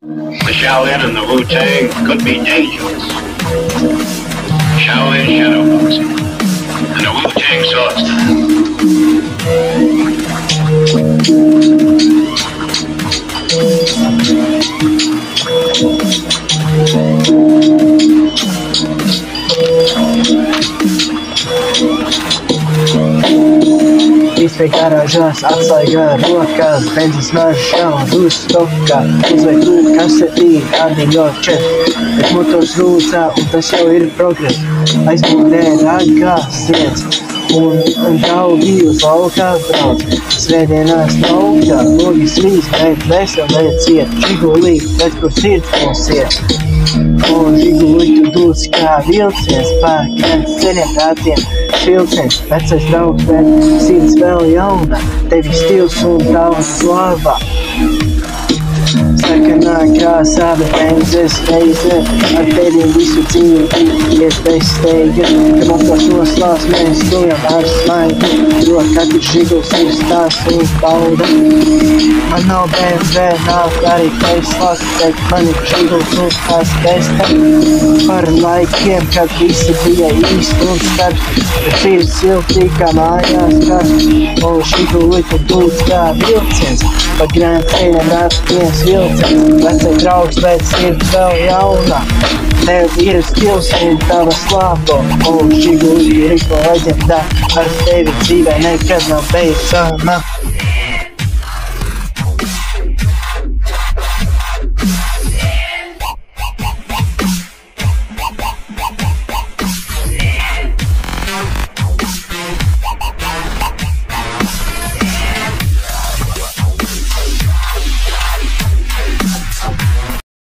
The Shaolin and the Wu-Tang could be dangerous. Shaolin shadowboxing and the Wu-Tang sword Izpēj garāžās, atslēgā rokās, benzīs maršām, uzstokā, uzliek rūk kasetī, ārdiņo čet, bet motors rūcā, un tas jau ir progress. Aizmūdē ragās sirds, un draugi uz laukā brauc. Svētdienās laukā, logis rīs, bet veseli ciet, žigulī, bet kur sirds mūs iet. Un žigulī tu dūc kā vilciens, pār krants ceļiem rātiem, šilciens, vecais draugs, bet sirds vēl jauna, tevi stils un tava slava. Sakanā krāsā, bet benzes reize, ar tevi visu dzīvi iet bez steiga, ka motors noslās, mēs stojam ar smaidu, jo katrs žiguls ir stāsts un bauda. Man nav BMW, nav arī Teslas, bet man ir žiguls un tās testa. Par laikiem, kad visi bija īsti un skarbs, bet sirds siltī kā mājās karsts, un žiguli tu dūc kā vilciens, pa grēm ceļam rātiem vilciens. Vecai draugs, bet sirds vēl jauna. Tev ir stils un tava slāpo, un žiguli ir ko leģendā. Ar tevi dzīvē nekad nav beidzama.